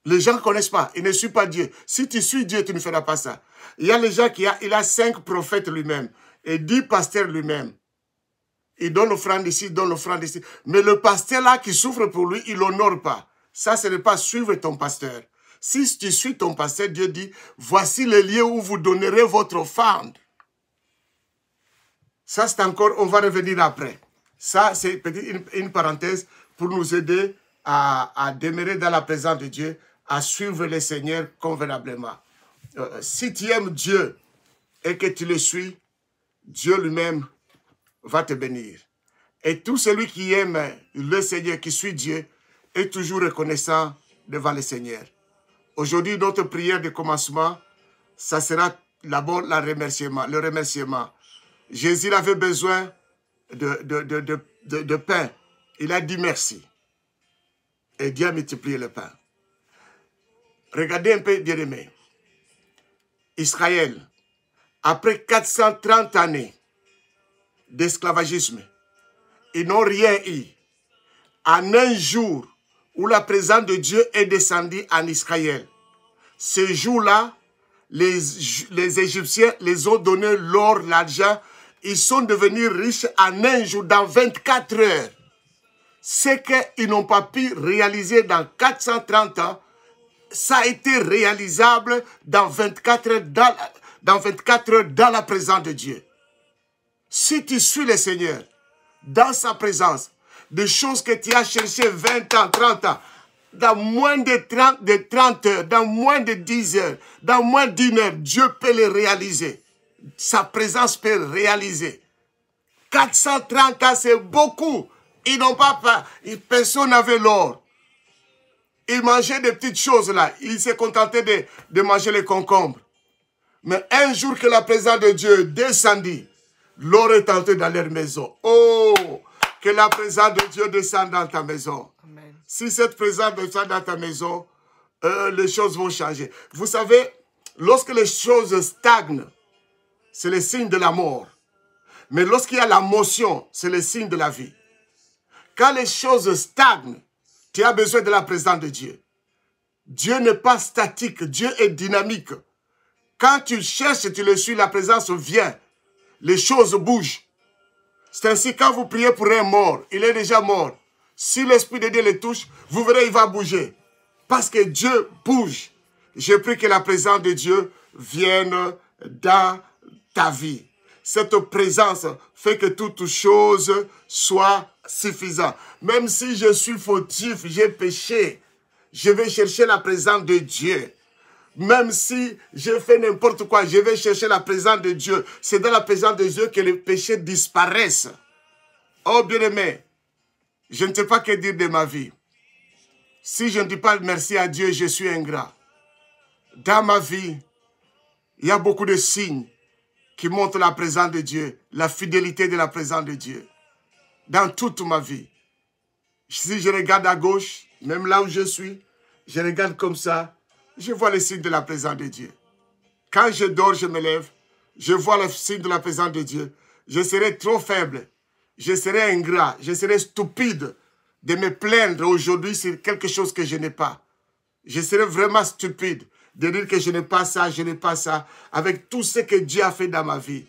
Les gens ne connaissent pas, ils ne suivent pas Dieu. Si tu suis Dieu, tu ne feras pas ça. Il y a les gens il a 5 prophètes lui-même et 10 pasteurs lui-même. Il donne l'offrande ici, il donne l'offrande ici. Mais le pasteur là qui souffre pour lui, il l'honore pas. Ça, ce n'est pas suivre ton pasteur. Si tu suis ton pasteur, Dieu dit, voici le lieu où vous donnerez votre offrande. Ça, c'est encore, on va revenir après. Ça, c'est une parenthèse pour nous aider à demeurer dans la présence de Dieu, à suivre le Seigneur convenablement. Si tu aimes Dieu et que tu le suis, Dieu lui-même va te bénir. Et tout celui qui aime le Seigneur, qui suit Dieu, est toujours reconnaissant devant le Seigneur. Aujourd'hui, notre prière de commencement, ça sera d'abord le remerciement. Jésus avait besoin de pain. Il a dit merci. Et Dieu a multiplié le pain. Regardez un peu, bien-aimés. Israël, après 430 années d'esclavagisme, ils n'ont rien eu. En un jour où la présence de Dieu est descendue en Israël, ce jour-là, les Égyptiens les ont donné l'or, l'argent. Ils sont devenus riches en un jour, dans 24 heures. Ce qu'ils n'ont pas pu réaliser dans 430 ans, ça a été réalisable dans 24 heures dans la présence de Dieu. Si tu suis le Seigneur, dans sa présence, des choses que tu as cherchées 20 ans, 30 ans, dans moins de 30 heures, dans moins de 10 heures, dans moins d'1 heure, Dieu peut les réaliser. Sa présence peut le réaliser. 430 ans, c'est beaucoup. Ils n'ont pas, personne n'avait l'or. Ils mangeaient des petites choses là. Ils se contentaient de manger les concombres. Mais un jour que la présence de Dieu descendit, l'or est entré dans leur maison. Oh, que la présence de Dieu descende dans ta maison. Amen. Si cette présence descend dans ta maison, les choses vont changer. Vous savez, lorsque les choses stagnent, c'est le signe de la mort. Mais lorsqu'il y a la motion, c'est le signe de la vie. Quand les choses stagnent, tu as besoin de la présence de Dieu. Dieu n'est pas statique, Dieu est dynamique. Quand tu cherches, tu le suis, la présence vient. Les choses bougent. C'est ainsi, quand vous priez pour un mort, il est déjà mort. Si l'Esprit de Dieu le touche, vous verrez, il va bouger. Parce que Dieu bouge. Je prie que la présence de Dieu vienne dans ta vie. Cette présence fait que toute chose soit suffisante. Même si je suis fautif, j'ai péché, je vais chercher la présence de Dieu. Même si je fais n'importe quoi, je vais chercher la présence de Dieu. C'est dans la présence de Dieu que les péchés disparaissent. Oh bien-aimé, je ne sais pas que dire de ma vie. Si je ne dis pas merci à Dieu, je suis ingrat. Dans ma vie, il y a beaucoup de signes qui montrent la présence de Dieu, la fidélité de la présence de Dieu. Dans toute ma vie. Si je regarde à gauche, même là où je suis, je regarde comme ça, je vois les signes de la présence de Dieu. Quand je dors, je me lève, je vois le signe de la présence de Dieu. Je serai trop faible, je serai ingrat, je serai stupide de me plaindre aujourd'hui sur quelque chose que je n'ai pas. Je serai vraiment stupide de dire que je n'ai pas ça, je n'ai pas ça, avec tout ce que Dieu a fait dans ma vie,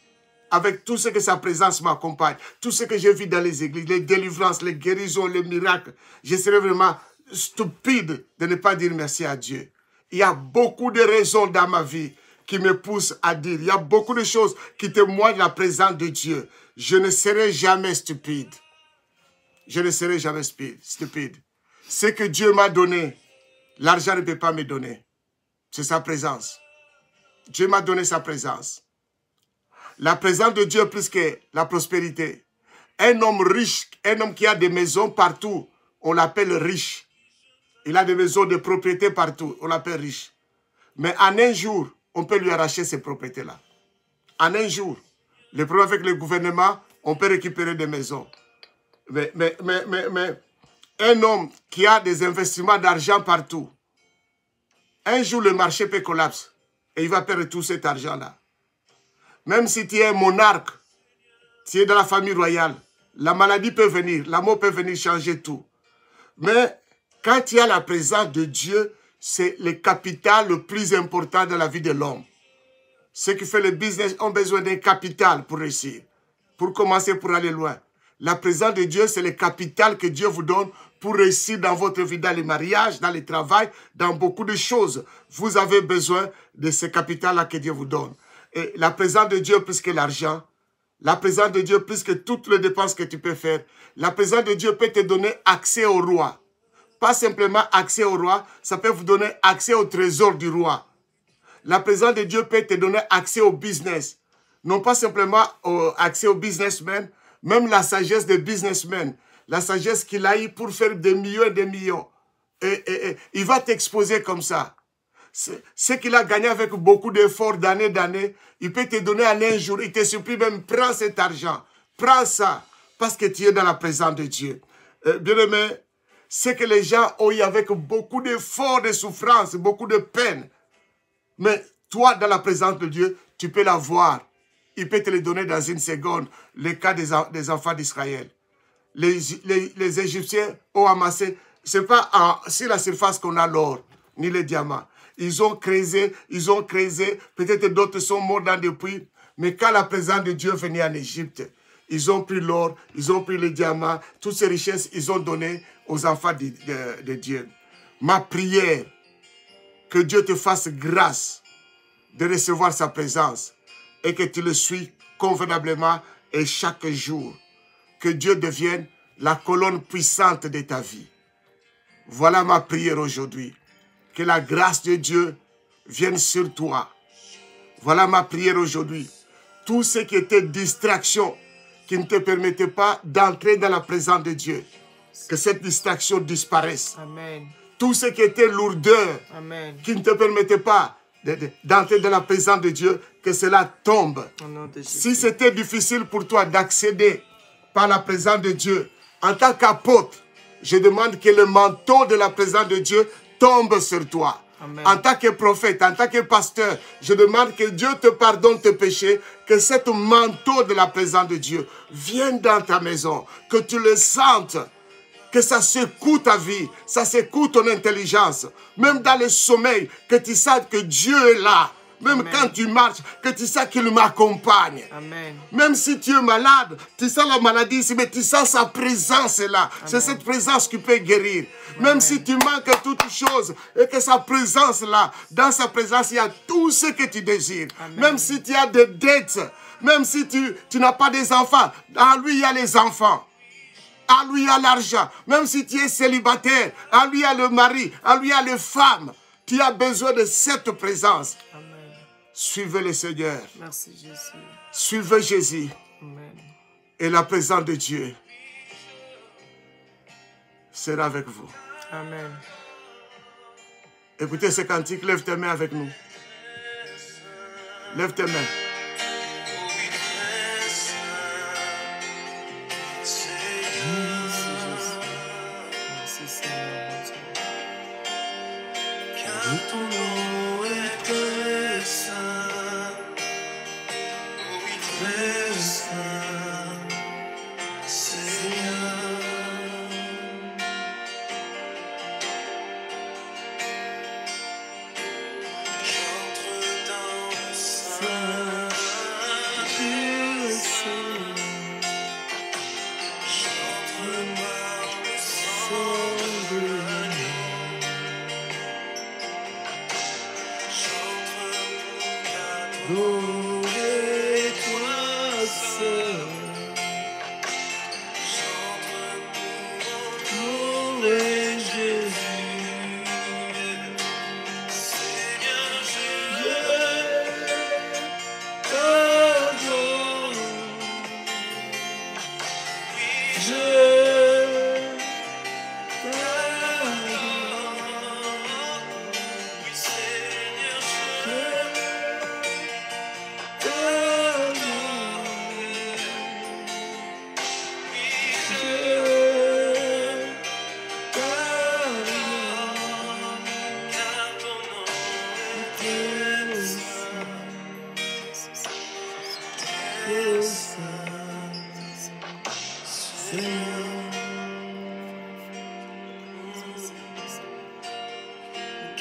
avec tout ce que sa présence m'accompagne, tout ce que j'ai vu dans les églises, les délivrances, les guérisons, les miracles. Je serai vraiment stupide de ne pas dire merci à Dieu. Il y a beaucoup de raisons dans ma vie qui me poussent à dire, il y a beaucoup de choses qui témoignent de la présence de Dieu. Je ne serai jamais stupide. Je ne serai jamais stupide. Ce que Dieu m'a donné, l'argent ne peut pas me donner. C'est sa présence. Dieu m'a donné sa présence. La présence de Dieu plus que la prospérité. Un homme riche, un homme qui a des maisons partout, on l'appelle riche. Il a des maisons de propriété partout. On l'appelle riche. Mais en un jour, on peut lui arracher ces propriétés-là. En un jour. Le problème avec le gouvernement, on peut récupérer des maisons. Mais un homme qui a des investissements d'argent partout, un jour le marché peut collapser et il va perdre tout cet argent-là. Même si tu es un monarque, tu es dans la famille royale, la maladie peut venir, la mort peut venir changer tout. Mais quand tu as la présence de Dieu, c'est le capital le plus important de la vie de l'homme. Ceux qui font le business ont besoin d'un capital pour réussir, pour commencer, pour aller loin. La présence de Dieu, c'est le capital que Dieu vous donne pour réussir dans votre vie, dans les mariages, dans le travail, dans beaucoup de choses. Vous avez besoin de ce capital-là que Dieu vous donne. Et la présence de Dieu plus que l'argent, la présence de Dieu plus que toutes les dépenses que tu peux faire, la présence de Dieu peut te donner accès au roi. Pas simplement accès au roi, ça peut vous donner accès au trésor du roi. La présence de Dieu peut te donner accès au business. Non pas simplement accès au businessmen, même la sagesse des businessmen. La sagesse qu'il a eu pour faire des millions et des millions. Et il va t'exposer comme ça. Ce qu'il a gagné avec beaucoup d'efforts d'année d'année, il peut te donner en un jour. Il te supplie même, prends cet argent. Prends ça. Parce que tu es dans la présence de Dieu. Bien-aimé, ce que les gens ont eu avec beaucoup d'efforts, de souffrances, beaucoup de peine. Mais toi, dans la présence de Dieu, tu peux l'avoir. Il peut te le donner dans une seconde. Le cas des enfants d'Israël. Les Égyptiens ont amassé, ce n'est pas sur la surface qu'on a l'or, ni les diamants. Ils ont creusé, peut-être d'autres sont morts dans des puits, mais quand la présence de Dieu venait en Égypte, ils ont pris l'or, ils ont pris les diamants, toutes ces richesses, ils ont donné aux enfants de Dieu. Ma prière, que Dieu te fasse grâce de recevoir sa présence et que tu le suis convenablement et chaque jour. Que Dieu devienne la colonne puissante de ta vie. Voilà ma prière aujourd'hui. Que la grâce de Dieu vienne sur toi. Voilà ma prière aujourd'hui. Tout ce qui était distraction, qui ne te permettait pas d'entrer dans la présence de Dieu, que cette distraction disparaisse. Amen. Tout ce qui était lourdeur, Amen, qui ne te permettait pas d'entrer dans la présence de Dieu, que cela tombe. Si c'était difficile pour toi d'accéder par la présence de Dieu, en tant qu'apôtre, je demande que le manteau de la présence de Dieu tombe sur toi. Amen. En tant que prophète, en tant que pasteur, je demande que Dieu te pardonne tes péchés, que cet manteau de la présence de Dieu vienne dans ta maison, que tu le sentes, que ça secoue ta vie, ça secoue ton intelligence, même dans le sommeil, que tu saches que Dieu est là. Même Amen. Quand tu marches, que tu sais qu'il m'accompagne. Même si tu es malade, tu sens la maladie ici, mais tu sens sa présence là. C'est cette présence qui peut guérir. Amen. Même si tu manques toutes choses et que sa présence là, dans sa présence, il y a tout ce que tu désires. Amen. Même si tu as des dettes, même si tu n'as pas des enfants, en lui il y a les enfants. À lui il y a l'argent. Même si tu es célibataire, à lui il y a le mari, à lui il y a les femmes. Tu as besoin de cette présence. Amen. Suivez le Seigneur. Merci Jésus. Suivez Jésus. Amen. Et la présence de Dieu sera avec vous. Amen. Écoutez ce cantique. Lève tes mains avec nous. Lève tes mains.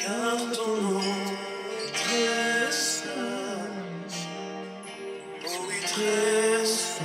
car ton nom est très saint. Oh oui, très saint.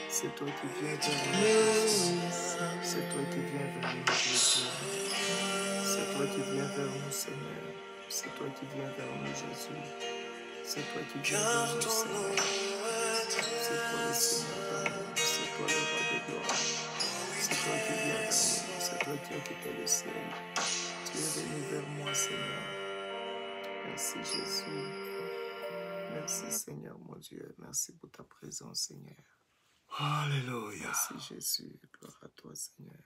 C'est toi qui viens vers nous. C'est toi qui viens vers nous, Jésus. C'est toi qui viens vers nous, Seigneur. C'est toi qui viens vers nous, Jésus. C'est toi qui viens vers nous, Seigneur. C'est toi le Seigneur d'amour. C'est toi le roi de gloire. C'est toi qui viens vers nous. C'est toi qui as quitté le ciel. Tu es venu vers moi, Seigneur. Merci, Jésus. Merci, Seigneur, mon Dieu. Merci pour ta présence, Seigneur. Alléluia. Merci Jésus, gloire à toi Seigneur.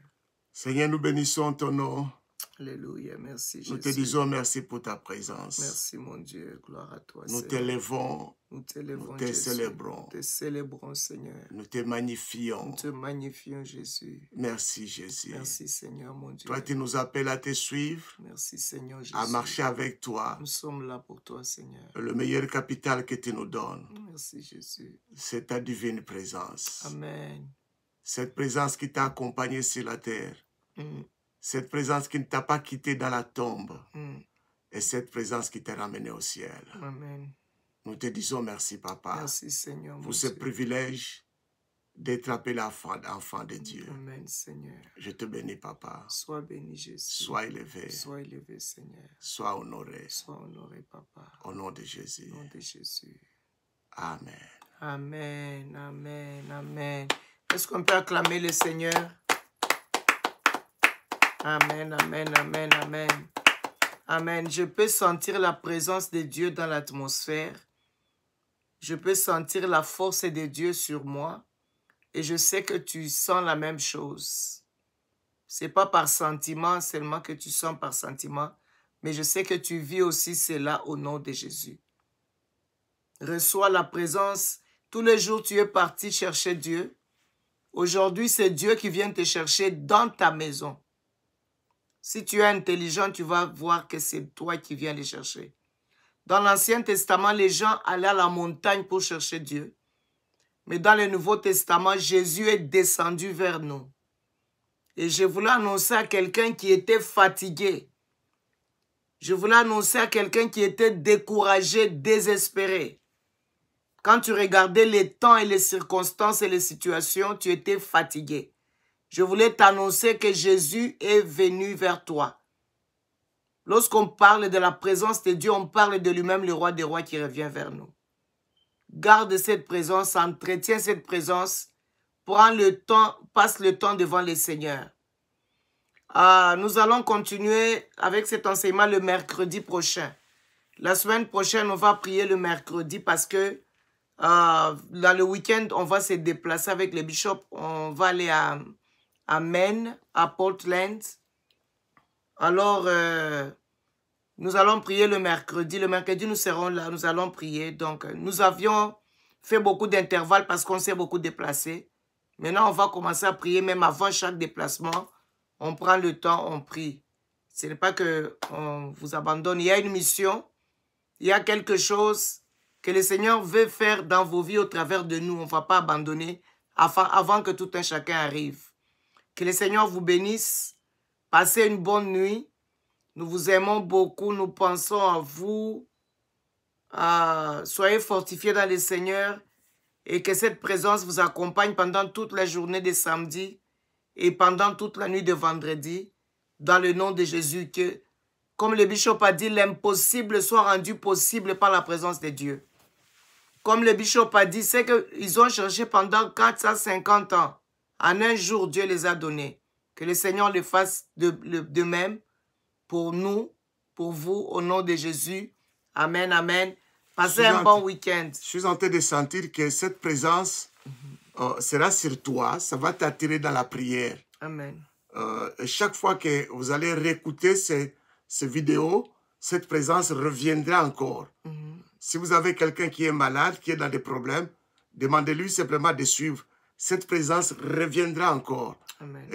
Seigneur, nous bénissons ton nom. Alléluia, merci Jésus. Nous te disons merci pour ta présence. Merci mon Dieu, gloire à toi nous Seigneur. T'élevons, nous t'élevons, nous te Jésus. célébrons. Nous te célébrons Seigneur. Nous te magnifions. Nous te magnifions Jésus. Merci Jésus. Merci Seigneur mon Dieu. Toi tu nous appelles à te suivre. Merci Seigneur Jésus. À marcher avec toi. Nous sommes là pour toi Seigneur. Le meilleur capital que tu nous donnes. Merci Jésus. C'est ta divine présence. Amen. Cette présence qui t'a accompagné sur la terre. Cette présence qui ne t'a pas quitté dans la tombe. Et cette présence qui t'a ramené au ciel. Amen. Nous te disons merci, Papa. Merci, Seigneur. Pour ce privilège d'être appelé enfant de Dieu. Amen, Seigneur. Je te bénis, Papa. Sois béni, Jésus. Sois élevé. Sois élevé, Seigneur. Sois honoré. Sois honoré, Papa. Au nom de Jésus. Au nom de Jésus. Amen. Amen, amen, amen. Est-ce qu'on peut acclamer le Seigneur? Amen, amen, amen, amen. Amen. Je peux sentir la présence de Dieu dans l'atmosphère. Je peux sentir la force de Dieu sur moi. Et je sais que tu sens la même chose. Ce n'est pas par sentiment seulement que tu sens par sentiment, mais je sais que tu vis aussi cela au nom de Jésus. Reçois la présence. Tous les jours, tu es parti chercher Dieu. Aujourd'hui, c'est Dieu qui vient te chercher dans ta maison. Si tu es intelligent, tu vas voir que c'est toi qui viens les chercher. Dans l'Ancien Testament, les gens allaient à la montagne pour chercher Dieu. Mais dans le Nouveau Testament, Jésus est descendu vers nous. Et je voulais annoncer à quelqu'un qui était fatigué. Je voulais annoncer à quelqu'un qui était découragé, désespéré. Quand tu regardais les temps et les circonstances et les situations, tu étais fatigué. Je voulais t'annoncer que Jésus est venu vers toi. Lorsqu'on parle de la présence de Dieu, on parle de lui-même, le roi des rois qui revient vers nous. Garde cette présence, entretiens cette présence, prends le temps, passe le temps devant le Seigneur. Nous allons continuer avec cet enseignement le mercredi prochain. La semaine prochaine, on va prier le mercredi parce que dans le week-end, on va se déplacer avec le bishop. On va aller à Maine, à Portland. Alors, nous allons prier le mercredi. Le mercredi, nous serons là, nous allons prier. Donc, nous avions fait beaucoup d'intervalles parce qu'on s'est beaucoup déplacé. Maintenant, on va commencer à prier même avant chaque déplacement. On prend le temps, on prie. Ce n'est pas qu'on vous abandonne. Il y a une mission. Il y a quelque chose que le Seigneur veut faire dans vos vies au travers de nous. On ne va pas abandonner avant que tout un chacun arrive. Que le Seigneur vous bénisse. Passez une bonne nuit. Nous vous aimons beaucoup. Nous pensons à vous. Soyez fortifiés dans le Seigneur et que cette présence vous accompagne pendant toute la journée de samedi et pendant toute la nuit de vendredi. Dans le nom de Jésus, que, comme le bishop a dit, l'impossible soit rendu possible par la présence de Dieu. Comme le bishop a dit, c'est qu'ils ont cherché pendant 450 ans. En un jour, Dieu les a donnés. Que le Seigneur le fasse de même pour nous, pour vous, au nom de Jésus. Amen, amen. Passez un bon week-end. Je suis en train de sentir que cette présence sera sur toi. Ça va t'attirer dans la prière. Amen. Chaque fois que vous allez réécouter ces vidéos, cette présence reviendra encore. Si vous avez quelqu'un qui est malade, qui est dans des problèmes, demandez-lui simplement de suivre. Cette présence reviendra encore. Amen.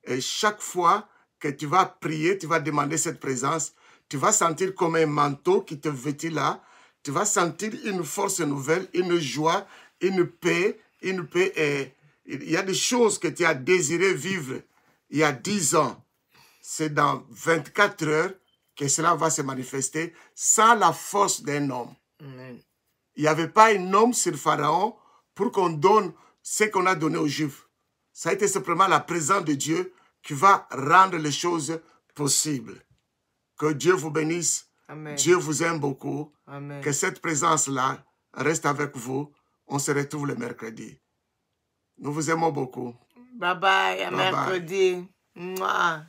Et chaque fois que tu vas prier, tu vas demander cette présence, tu vas sentir comme un manteau qui te vêtit là. Tu vas sentir une force nouvelle, une joie, une paix. Et il y a des choses que tu as désiré vivre il y a 10 ans. C'est dans 24 heures que cela va se manifester sans la force d'un homme. Amen. Il n'y avait pas un homme sur Pharaon pour qu'on donne ce qu'on a donné aux Juifs. Ça a été simplement la présence de Dieu qui va rendre les choses possibles. Que Dieu vous bénisse. Amen. Dieu vous aime beaucoup. Amen. Que cette présence-là reste avec vous. On se retrouve le mercredi. Nous vous aimons beaucoup. Bye bye, à mercredi. Mouah.